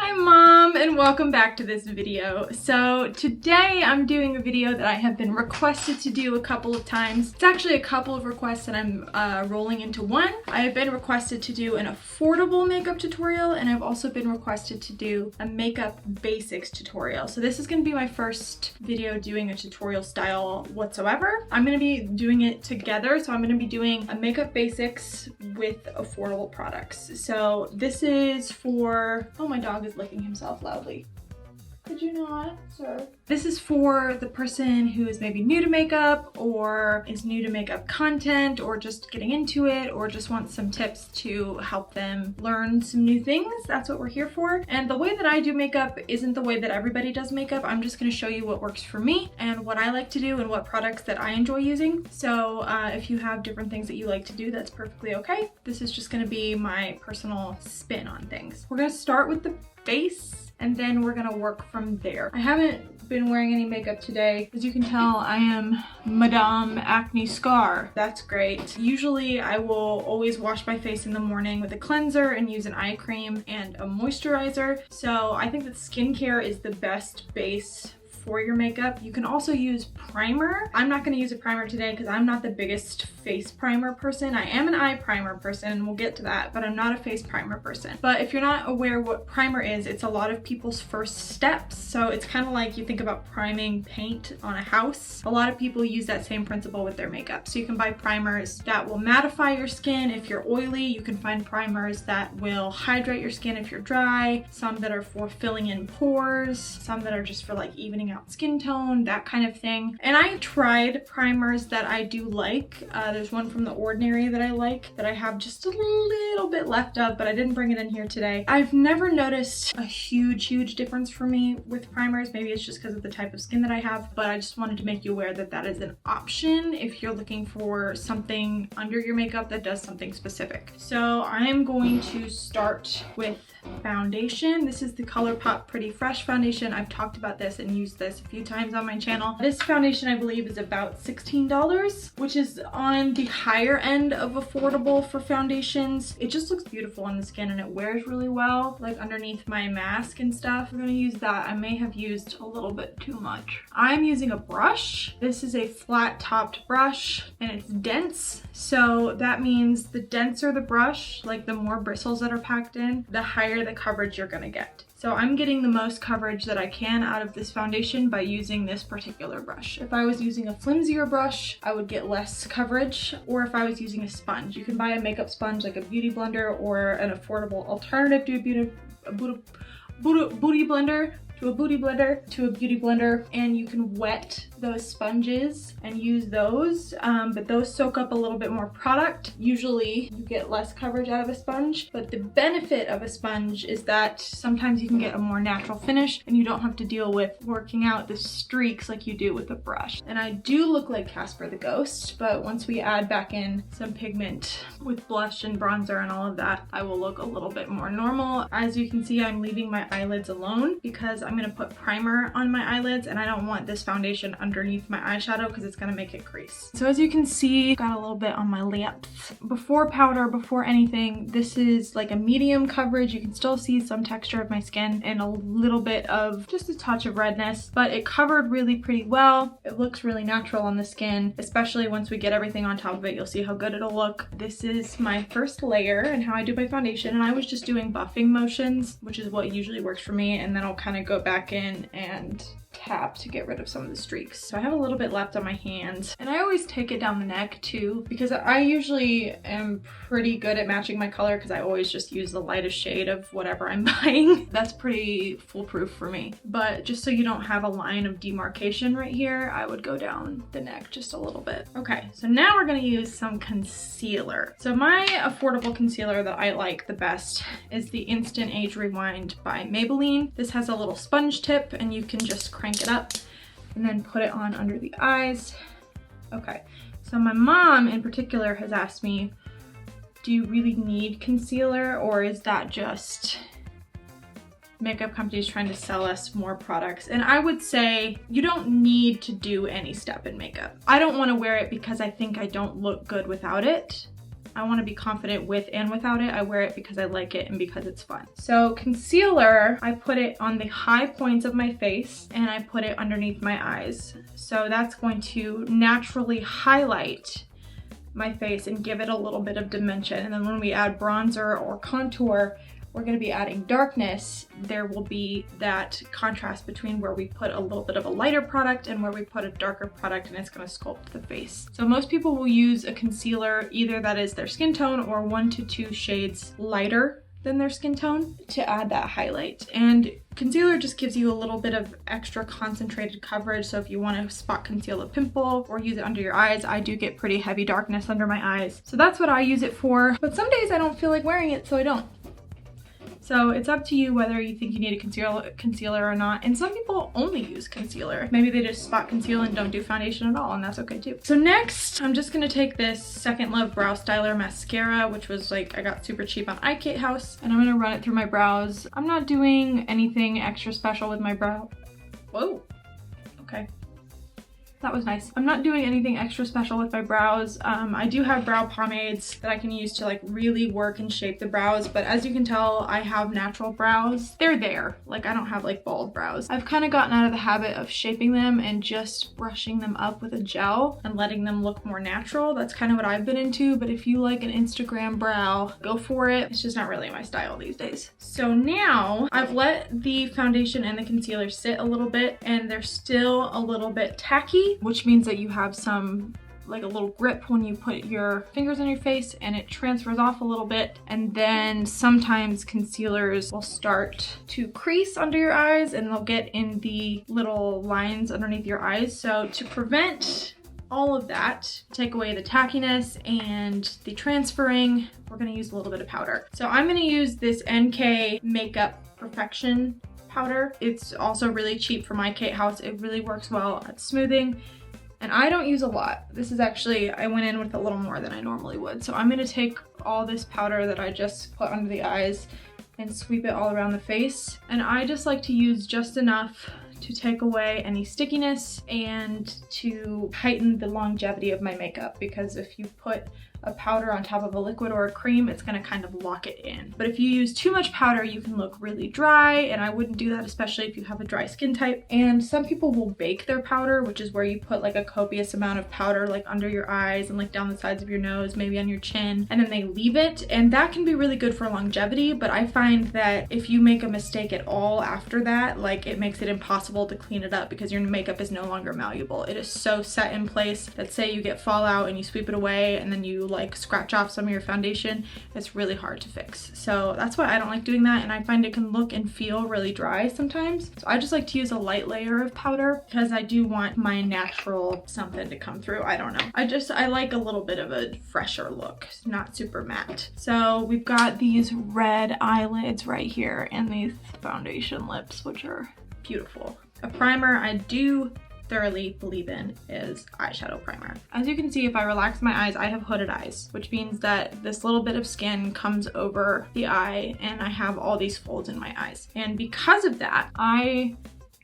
Hi Mom, and welcome back to this video. So today I'm doing a video that I have been requested to do a couple of times. It's actually a couple of requests that I'm rolling into one. I have been requested to do an affordable makeup tutorial, and I've also been requested to do a makeup basics tutorial. So this is going to be my first video doing a tutorial style whatsoever. I'm going to be doing it together, so I'm going to be doing a makeup basics with affordable products. So this is for, oh, my dog is licking himself loudly. Could you not, sir? This is for the person who is maybe new to makeup or is new to makeup content or just getting into it or just wants some tips to help them learn some new things. That's what we're here for. And the way that I do makeup isn't the way that everybody does makeup. I'm just going to show you what works for me and what I like to do and what products that I enjoy using. So if you have different things that you like to do, that's perfectly okay. This is just going to be my personal spin on things. We're going to start with the base, and then we're gonna work from there. I haven't been wearing any makeup today. As you can tell, I am Madame Acne Scar. That's great. Usually I will always wash my face in the morning with a cleanser and use an eye cream and a moisturizer. So I think that skincare is the best base for your makeup. You can also use primer. I'm not going to use a primer today because I'm not the biggest face primer person. I am an eye primer person, and we'll get to that, but I'm not a face primer person. But if you're not aware what primer is, it's a lot of people's first steps. So it's kind of like you think about priming paint on a house. A lot of people use that same principle with their makeup. So you can buy primers that will mattify your skin if you're oily. You can find primers that will hydrate your skin if you're dry. Some that are for filling in pores. Some that are just for like evening out skin tone, that kind of thing. And I tried primers that I do like. There's one from The Ordinary that I like that I have just a little bit left of, but I didn't bring it in here today. I've never noticed a huge difference for me with primers. Maybe it's just because of the type of skin that I have, but I just wanted to make you aware that that is an option if you're looking for something under your makeup that does something specific. So I'm going to start with foundation. This is the ColourPop Pretty Fresh foundation. I've talked about this and used this a few times on my channel. This foundation I believe is about $16, which is on the higher end of affordable for foundations. It just looks beautiful on the skin and it wears really well, like underneath my mask and stuff. I'm gonna use that. I may have used a little bit too much. I'm using a brush. This is a flat topped brush and it's dense. So that means the denser the brush, like the more bristles that are packed in, the higher the coverage you're gonna get. So I'm getting the most coverage that I can out of this foundation by using this particular brush. If I was using a flimsier brush, I would get less coverage, or if I was using a sponge. You can buy a makeup sponge like a beauty blender or an affordable alternative to a beauty blender, and you can wet those sponges and use those, but those soak up a little bit more product. Usually you get less coverage out of a sponge, but the benefit of a sponge is that sometimes you can get a more natural finish and you don't have to deal with working out the streaks like you do with a brush. And I do look like Casper the Ghost, but once we add back in some pigment with blush and bronzer and all of that, I will look a little bit more normal. As you can see, I'm leaving my eyelids alone because I'm gonna put primer on my eyelids and I don't want this foundation underneath my eyeshadow because it's gonna make it crease. So as you can see, got a little bit on my lips. Before powder, before anything, this is like a medium coverage. You can still see some texture of my skin and a little bit of just a touch of redness, but it covered really pretty well. It looks really natural on the skin, especially once we get everything on top of it. You'll see how good it'll look. This is my first layer and how I do my foundation, and I was just doing buffing motions, which is what usually works for me, and then I'll kind of go back in and tap to get rid of some of the streaks. So I have a little bit left on my hand, and I always take it down the neck too because I usually am pretty good at matching my color because I always just use the lightest shade of whatever I'm buying. That's pretty foolproof for me. But just so you don't have a line of demarcation right here, I would go down the neck just a little bit. Okay, so now we're gonna use some concealer. So my affordable concealer that I like the best is the Instant Age Rewind by Maybelline. This has a little sponge tip and you can just crank it up and then put it on under the eyes. Okay, so my mom in particular has asked me, do you really need concealer, or is that just makeup companies trying to sell us more products? And I would say you don't need to do any step in makeup. I don't want to wear it because I think I don't look good without it. I want to be confident with and without it. I wear it because I like it and because it's fun. So concealer, I put it on the high points of my face and I put it underneath my eyes. So that's going to naturally highlight my face and give it a little bit of dimension. And then when we add bronzer or contour, we're going to be adding darkness. There will be that contrast between where we put a little bit of a lighter product and where we put a darker product, and it's going to sculpt the face. So most people will use a concealer either that is their skin tone or 1 to 2 shades lighter than their skin tone to add that highlight. And concealer just gives you a little bit of extra concentrated coverage. So if you want to spot conceal a pimple or use it under your eyes, I do get pretty heavy darkness under my eyes. So that's what I use it for. But some days I don't feel like wearing it, so I don't. So it's up to you whether you think you need a concealer or not. And some people only use concealer. Maybe they just spot conceal and don't do foundation at all, and that's okay too. So next, I'm just gonna take this Second Love Brow Styler mascara, which was like, I got super cheap on Eyeshadow, and I'm gonna run it through my brows. I'm not doing anything extra special with my brow. Whoa, okay. That was nice. I'm not doing anything extra special with my brows. I do have brow pomades that I can use to like really work and shape the brows, but as you can tell, I have natural brows. They're there. Like, I don't have like bald brows. I've kind of gotten out of the habit of shaping them and just brushing them up with a gel and letting them look more natural. That's kind of what I've been into, but if you like an Instagram brow, go for it. It's just not really my style these days. So now I've let the foundation and the concealer sit a little bit, and they're still a little bit tacky, which means that you have some, like a little grip when you put your fingers on your face, and it transfers off a little bit. And then sometimes concealers will start to crease under your eyes and they'll get in the little lines underneath your eyes. So to prevent all of that, take away the tackiness and the transferring, we're gonna use a little bit of powder. So I'm gonna use this NK Makeup Perfection powder. It's also really cheap from my Kate House. It really works well at smoothing, and I don't use a lot. This is actually, I went in with a little more than I normally would. So I'm gonna take all this powder that I just put under the eyes and sweep it all around the face. And I just like to use just enough to take away any stickiness and to heighten the longevity of my makeup, because if you put a powder on top of a liquid or a cream, it's gonna kind of lock it in. But if you use too much powder, you can look really dry, and I wouldn't do that, especially if you have a dry skin type. And some people will bake their powder, which is where you put like a copious amount of powder like under your eyes and like down the sides of your nose, maybe on your chin, and then they leave it, and that can be really good for longevity. But I find that if you make a mistake at all after that, like, it makes it impossible to clean it up because your makeup is no longer malleable. It is so set in place that, say you get fallout and you sweep it away and then you like scratch off some of your foundation, it's really hard to fix. So that's why I don't like doing that, and I find it can look and feel really dry sometimes. So I just like to use a light layer of powder because I do want my natural something to come through. I don't know. I like a little bit of a fresher look, not super matte. So we've got these red eyelids right here and these foundation lips, which are beautiful. A primer I do thoroughly believe in is eyeshadow primer. As you can see, if I relax my eyes, I have hooded eyes, which means that this little bit of skin comes over the eye and I have all these folds in my eyes. And because of that, I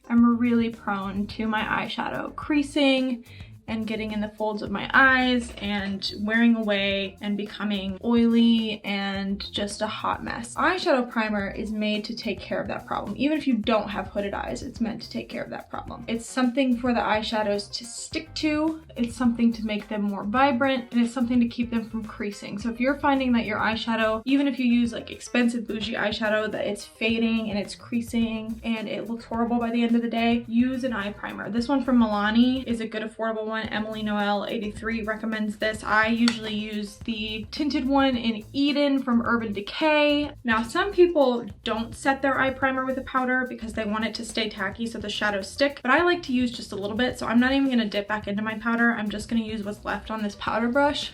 am really prone to my eyeshadow creasing and getting in the folds of my eyes and wearing away and becoming oily and just a hot mess. Eyeshadow primer is made to take care of that problem. Even if you don't have hooded eyes, it's meant to take care of that problem. It's something for the eyeshadows to stick to, it's something to make them more vibrant, and it's something to keep them from creasing. So if you're finding that your eyeshadow, even if you use like expensive bougie eyeshadow, that it's fading and it's creasing and it looks horrible by the end of the day, use an eye primer. This one from Milani is a good affordable one. Emily Noel 83 recommends this. I usually use the tinted one in Eden from Urban Decay. Now, some people don't set their eye primer with a powder because they want it to stay tacky so the shadows stick, but I like to use just a little bit, so I'm not even gonna dip back into my powder. I'm just gonna use what's left on this powder brush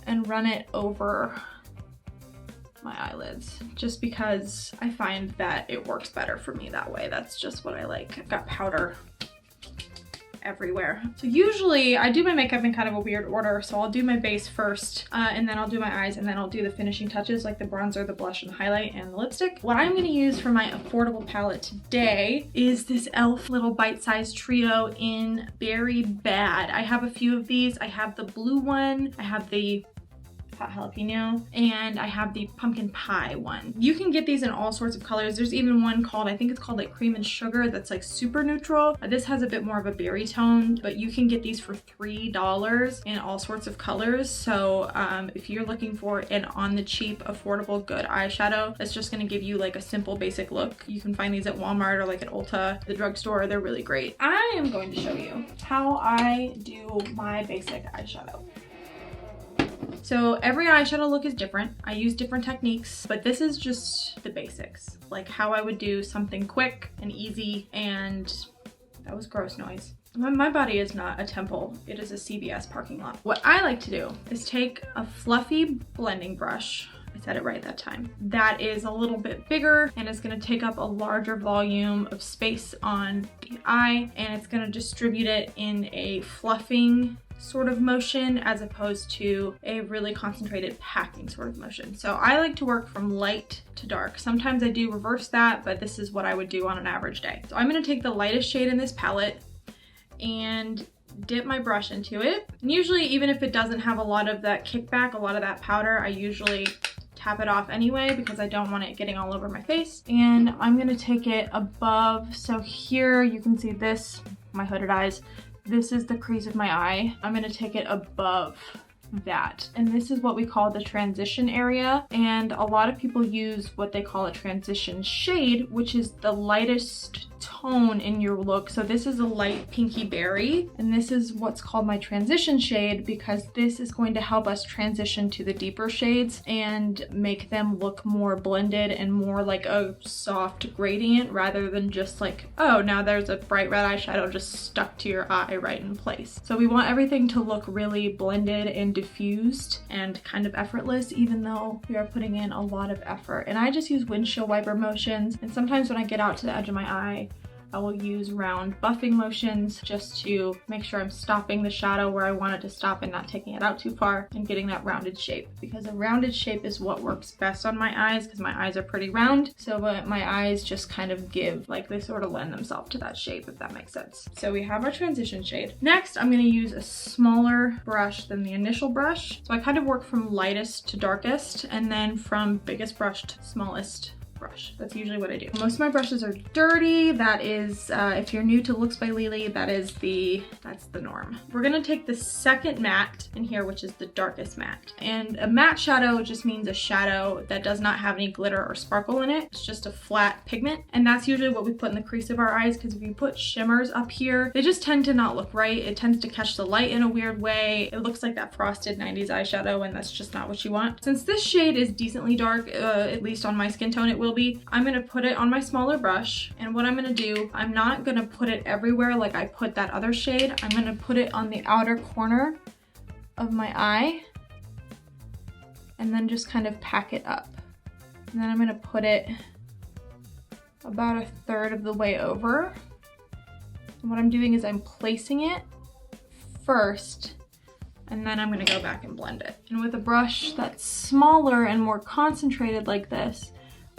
and run it over my eyelids, just because I find that it works better for me that way. That's just what I like. I've got powder everywhere. So usually I do my makeup in kind of a weird order. So I'll do my base first, and then I'll do my eyes, and then I'll do the finishing touches like the bronzer, the blush, and the highlight, and the lipstick. What I'm gonna use for my affordable palette today is this e.l.f. little bite-sized trio in Berry Bad. I have a few of these. I have the blue one, I have the hot jalapeno, and I have the pumpkin pie one. You can get these in all sorts of colors. There's even one called, I think it's called like cream and sugar, that's like super neutral. This has a bit more of a berry tone, but you can get these for $3 in all sorts of colors. So if you're looking for an on the cheap, affordable, good eyeshadow that's just gonna give you like a simple basic look, you can find these at Walmart or like at Ulta, the drugstore. They're really great. I am going to show you how I do my basic eyeshadow. So every eyeshadow look is different. I use different techniques, but this is just the basics, like how I would do something quick and easy. And that was gross noise. My body is not a temple, it is a CVS parking lot. What I like to do is take a fluffy blending brush, I said it right that time, that is a little bit bigger and is gonna take up a larger volume of space on the eye, and it's gonna distribute it in a fluffing sort of motion as opposed to a really concentrated packing sort of motion. So I like to work from light to dark. Sometimes I do reverse that, but this is what I would do on an average day. So I'm gonna take the lightest shade in this palette and dip my brush into it. And usually, even if it doesn't have a lot of that kickback, a lot of that powder, I usually tap it off anyway because I don't want it getting all over my face. And I'm gonna take it above. So here you can see this, my hooded eyes. This is the crease of my eye. I'm gonna take it above that. And this is what we call the transition area. And a lot of people use what they call a transition shade, which is the lightest tone in your look. So this is a light pinky berry, and this is what's called my transition shade because this is going to help us transition to the deeper shades and make them look more blended and more like a soft gradient rather than just like, oh, now there's a bright red eyeshadow just stuck to your eye right in place. So we want everything to look really blended and diffused and kind of effortless, even though we are putting in a lot of effort. And I just use windshield wiper motions, and sometimes when I get out to the edge of my eye, I will use round buffing motions just to make sure I'm stopping the shadow where I want it to stop and not taking it out too far and getting that rounded shape, because a rounded shape is what works best on my eyes because my eyes are pretty round. So my eyes just kind of give, like they sort of lend themselves to that shape, if that makes sense. So we have our transition shade. Next, I'm going to use a smaller brush than the initial brush. So I kind of work from lightest to darkest and then from biggest brush to smallest brush. That's usually what I do. Most of my brushes are dirty. That is, if you're new to Looks by Lily, that's the norm. We're gonna take the second matte in here, which is the darkest matte. And a matte shadow just means a shadow that does not have any glitter or sparkle in it. It's just a flat pigment. And that's usually what we put in the crease of our eyes, because if you put shimmers up here, they just tend to not look right. It tends to catch the light in a weird way. It looks like that frosted 90s eyeshadow, and that's just not what you want. Since this shade is decently dark, at least on my skin tone it will be, I'm gonna put it on my smaller brush, and what I'm gonna do, I'm not gonna put it everywhere like I put that other shade. I'm gonna put it on the outer corner of my eye and then just kind of pack it up. And then I'm gonna put it about a third of the way over. And what I'm doing is I'm placing it first, and then I'm gonna go back and blend it. And with a brush that's smaller and more concentrated like this,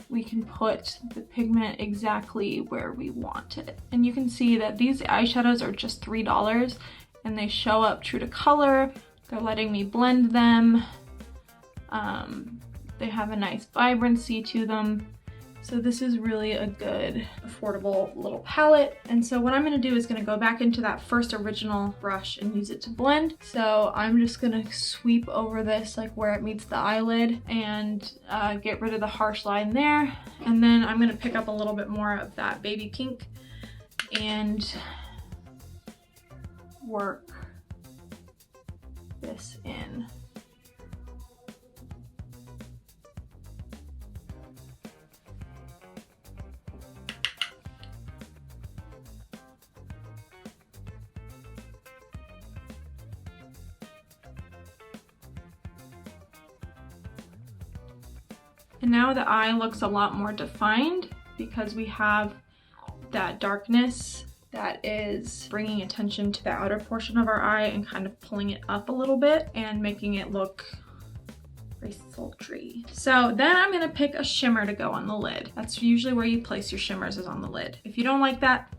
we can put the pigment exactly where we want it. And you can see that these eyeshadows are just $3 and they show up true to color. They're letting me blend them. They have a nice vibrancy to them. So this is really a good, affordable little palette. And so what I'm gonna do is gonna go back into that first original brush and use it to blend. So I'm just gonna sweep over this like where it meets the eyelid and get rid of the harsh line there. And then I'm gonna pick up a little bit more of that baby pink and work this in. And now the eye looks a lot more defined because we have that darkness that is bringing attention to the outer portion of our eye and kind of pulling it up a little bit and making it look very sultry. So then I'm gonna pick a shimmer to go on the lid. That's usually where you place your shimmers, is on the lid. If you don't like that,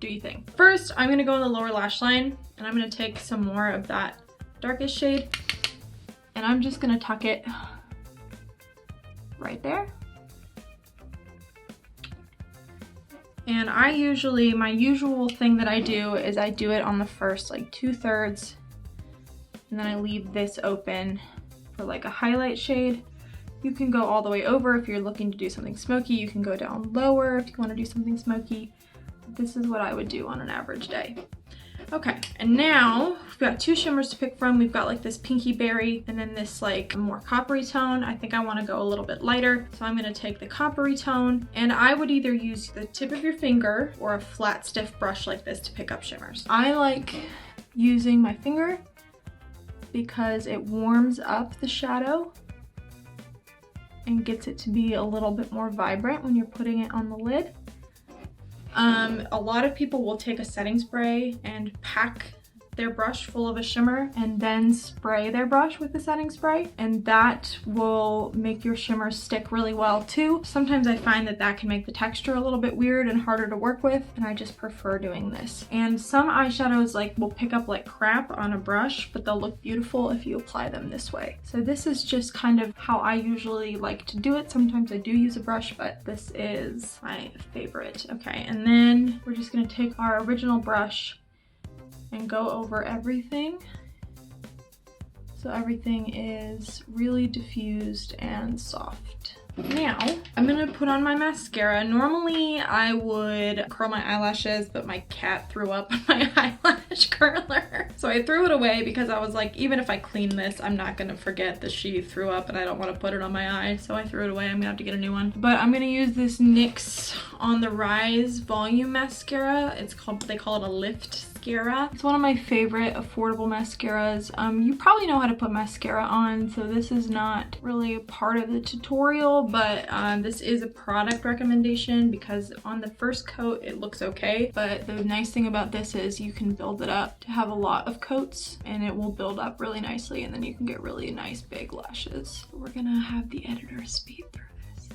do your thing. First, I'm gonna go on the lower lash line and I'm gonna take some more of that darkest shade and I'm just gonna tuck it right there. And my usual thing that I do is I do it on the first like 2/3, and then I leave this open for like a highlight shade. You can go all the way over if you're looking to do something smoky. You can go down lower if you want to do something smoky. This is what I would do on an average day. Okay, and now we've got 2 shimmers to pick from. We've got like this pinky berry and then this like more coppery tone. I think I want to go a little bit lighter, so I'm going to take the coppery tone, and I would either use the tip of your finger or a flat stiff brush like this to pick up shimmers. I like using my finger because it warms up the shadow and gets it to be a little bit more vibrant when you're putting it on the lid. A lot of people will take a setting spray and pack their brush full of a shimmer and then spray their brush with the setting spray, and that will make your shimmer stick really well too. Sometimes I find that that can make the texture a little bit weird and harder to work with, and I just prefer doing this. And some eyeshadows will pick up like crap on a brush, but they'll look beautiful if you apply them this way. So this is just kind of how I usually like to do it. Sometimes I do use a brush, but this is my favorite. Okay, and then we're just gonna take our original brush and go over everything so everything is really diffused and soft. Now I'm gonna put on my mascara. Normally I would curl my eyelashes, but my cat threw up on my eyelash curler, so I threw it away because I was like, even if I clean this, I'm not gonna forget that she threw up and I don't want to put it on my eye, so I threw it away. I'm gonna have to get a new one. But I'm gonna use this NYX On the Rise volume mascara. They call it a lift mascara. It's one of my favorite affordable mascaras. You probably know how to put mascara on, so this is not really a part of the tutorial, but this is a product recommendation because on the first coat it looks okay, but the nice thing about this is you can build it up to have a lot of coats and it will build up really nicely, and then you can get really nice big lashes. We're gonna have the editor speed through this.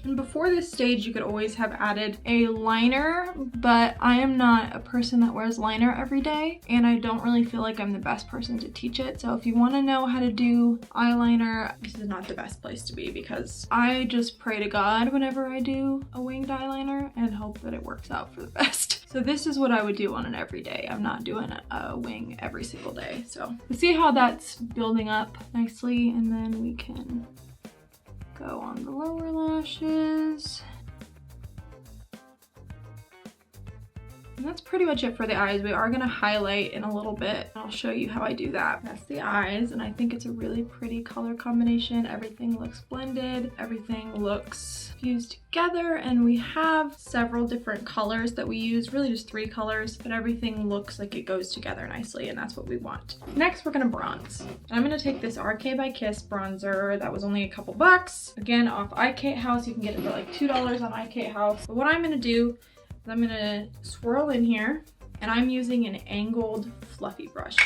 And before this stage, you could always have added a liner, but I am not a person that wears liner every day, and I don't really feel like I'm the best person to teach it. So if you want to know how to do eyeliner, this is not the best place to be, because I just pray to God whenever I do a winged eyeliner and hope that it works out for the best. So this is what I would do on an everyday. I'm not doing a wing every single day. So we'll see how that's building up nicely, and then we can go on the lower lashes. And that's pretty much it for the eyes. We are going to highlight in a little bit. I'll show you how I do that. That's the eyes, and I think it's a really pretty color combination. Everything looks blended. Everything looks fused together, and we have several different colors that we use, really just 3 colors, but everything looks like it goes together nicely, and that's what we want. Next, we're going to bronze. And I'm going to take this RK by Kiss bronzer that was only a couple bucks. Again, off iKate House. You can get it for like $2 on iKate House. But what I'm going to do, I'm gonna swirl in here, and I'm using an angled fluffy brush.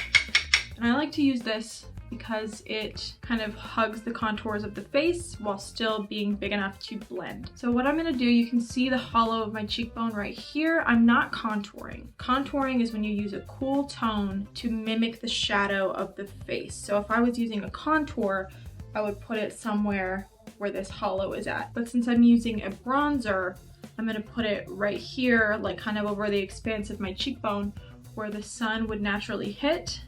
And I like to use this because it kind of hugs the contours of the face while still being big enough to blend. So what I'm gonna do, you can see the hollow of my cheekbone right here. I'm not contouring. Contouring is when you use a cool tone to mimic the shadow of the face. So if I was using a contour, I would put it somewhere where this hollow is at. But since I'm using a bronzer, I'm gonna put it right here, like kind of over the expanse of my cheekbone where the sun would naturally hit.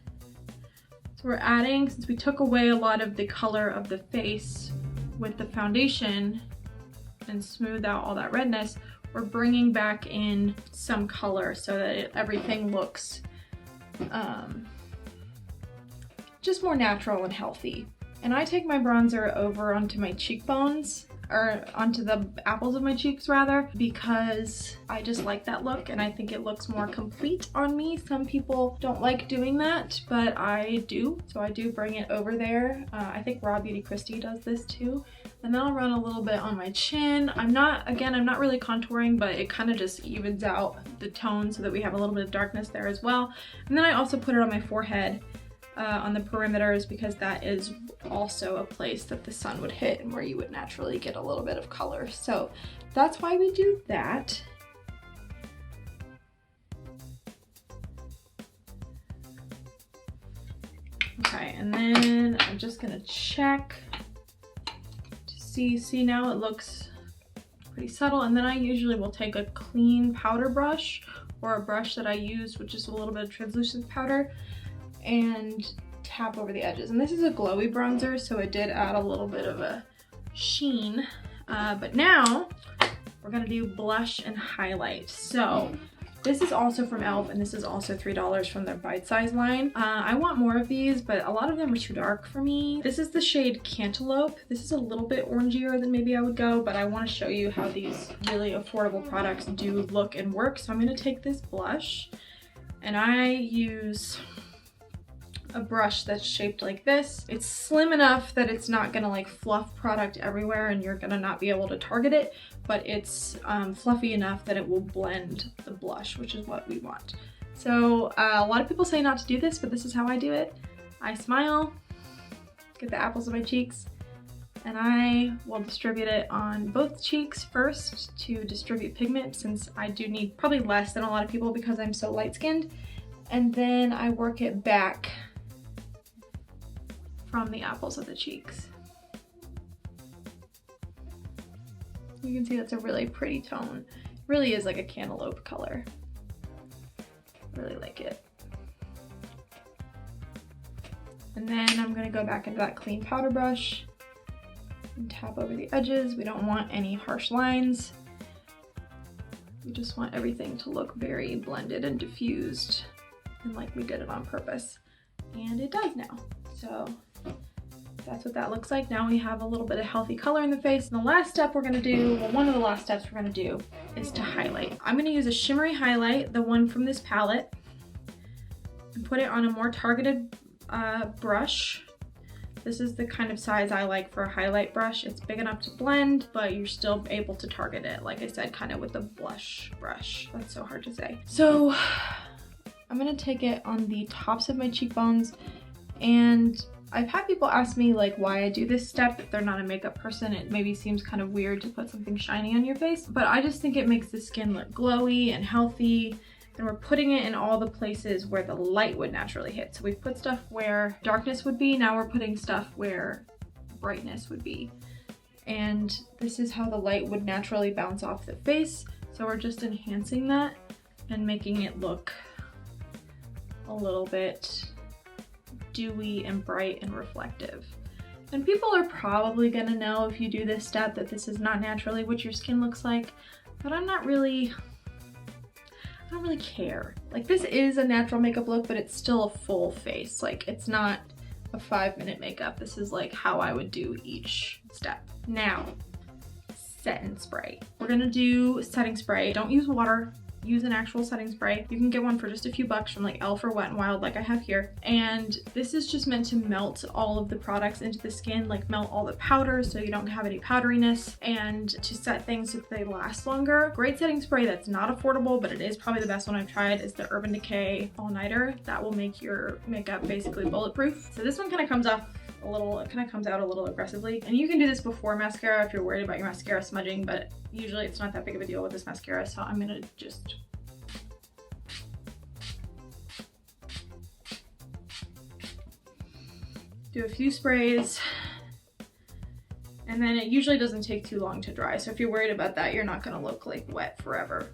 So we're adding, since we took away a lot of the color of the face with the foundation and smoothed out all that redness, we're bringing back in some color so that everything looks just more natural and healthy. And I take my bronzer over onto my cheekbones, or onto the apples of my cheeks rather, because I just like that look and I think it looks more complete on me. Some people don't like doing that, but I do. So I do bring it over there. I think Raw Beauty Christie does this too. And then I'll run a little bit on my chin. I'm not really contouring, but it kind of just evens out the tone so that we have a little bit of darkness there as well. And then I also put it on my forehead. on the perimeters, because that is also a place that the sun would hit and where you would naturally get a little bit of color. So that's why we do that. Okay, and then I'm just gonna check to see now it looks pretty subtle, and then I usually will take a clean powder brush or a brush that I use with just a little bit of translucent powder and tap over the edges. And this is a glowy bronzer, so it did add a little bit of a sheen, but now we're gonna do blush and highlight. So this is also from e.l.f. and this is also $3 from their Bite Size line. I want more of these, but a lot of them are too dark for me. This is the shade Cantaloupe. This is a little bit orangier than maybe I would go, but I want to show you how these really affordable products do look and work. So I'm going to take this blush, and I use a brush that's shaped like this. It's slim enough that it's not gonna like fluff product everywhere and you're gonna not be able to target it, but it's fluffy enough that it will blend the blush, which is what we want. So a lot of people say not to do this, but this is how I do it. I smile, get the apples of my cheeks, and I will distribute it on both cheeks first to distribute pigment, since I do need probably less than a lot of people because I'm so light-skinned. And then I work it back from the apples of the cheeks. You can see that's a really pretty tone. It really is like a cantaloupe color. I really like it. And then I'm gonna go back into that clean powder brush and tap over the edges. We don't want any harsh lines. We just want everything to look very blended and diffused and like we did it on purpose. And it does now. So that's what that looks like. Now we have a little bit of healthy color in the face. And the last step we're gonna do, well, one of the last steps we're gonna do is to highlight. I'm gonna use a shimmery highlight, the one from this palette, and put it on a more targeted brush. This is the kind of size I like for a highlight brush. It's big enough to blend, but you're still able to target it, like I said, kind of with a blush brush. That's so hard to say. So I'm gonna take it on the tops of my cheekbones, and I've had people ask me like why I do this step. If they're not a makeup person, it maybe seems kind of weird to put something shiny on your face, but I just think it makes the skin look glowy and healthy, and we're putting it in all the places where the light would naturally hit. So we've put stuff where darkness would be, now we're putting stuff where brightness would be. And this is how the light would naturally bounce off the face. So we're just enhancing that and making it look a little bit dewy and bright and reflective. And people are probably gonna know if you do this step that this is not naturally what your skin looks like, but I don't really care. Like, this is a natural makeup look, but it's still a full face. Like, it's not a 5-minute makeup. This is like how I would do each step. Now, setting spray. We're gonna do setting spray. Don't use water. Use an actual setting spray. You can get one for just a few bucks from like e.l.f. or Wet n Wild like I have here. And this is just meant to melt all of the products into the skin, like melt all the powder so you don't have any powderiness, and to set things so they last longer. Great setting spray that's not affordable, but it is probably the best one I've tried, is the Urban Decay All Nighter. That will make your makeup basically bulletproof. So this one kind of comes off a little, it kind of comes out a little aggressively. And you can do this before mascara if you're worried about your mascara smudging, but usually it's not that big of a deal with this mascara, so I'm gonna just do a few sprays, and then it usually doesn't take too long to dry. So if you're worried about that, you're not gonna look like wet forever.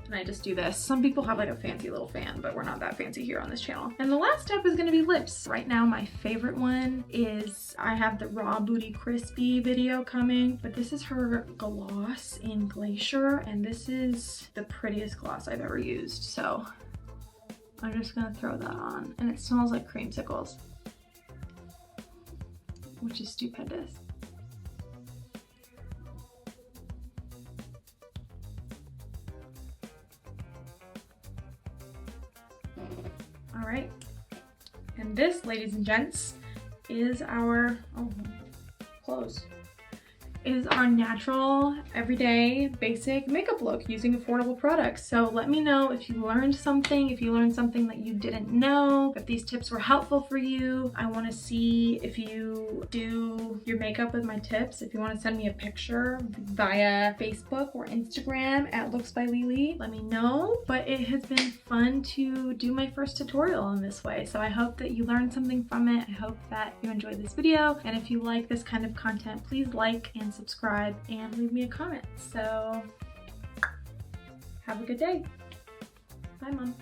And I just do this. Some people have like a fancy little fan, but we're not that fancy here on this channel. And the last step is gonna be lips. Right now, my favorite one is, I have the Raw Booty Crispy video coming, but this is her gloss in Glacier, and this is the prettiest gloss I've ever used. So I'm just gonna throw that on, and it smells like creamsicles, which is stupendous. All right, and this, ladies and gents, is our, oh, close, is our natural, everyday, basic makeup look using affordable products. So let me know if you learned something, if you learned something that you didn't know, if these tips were helpful for you. I want to see if you do your makeup with my tips. If you want to send me a picture via Facebook or Instagram at Looks by Lily, let me know. But it has been fun to do my first tutorial in this way. So I hope that you learned something from it. I hope that you enjoyed this video. And if you like this kind of content, please like and subscribe and leave me a comment. So have a good day. Bye, Mom.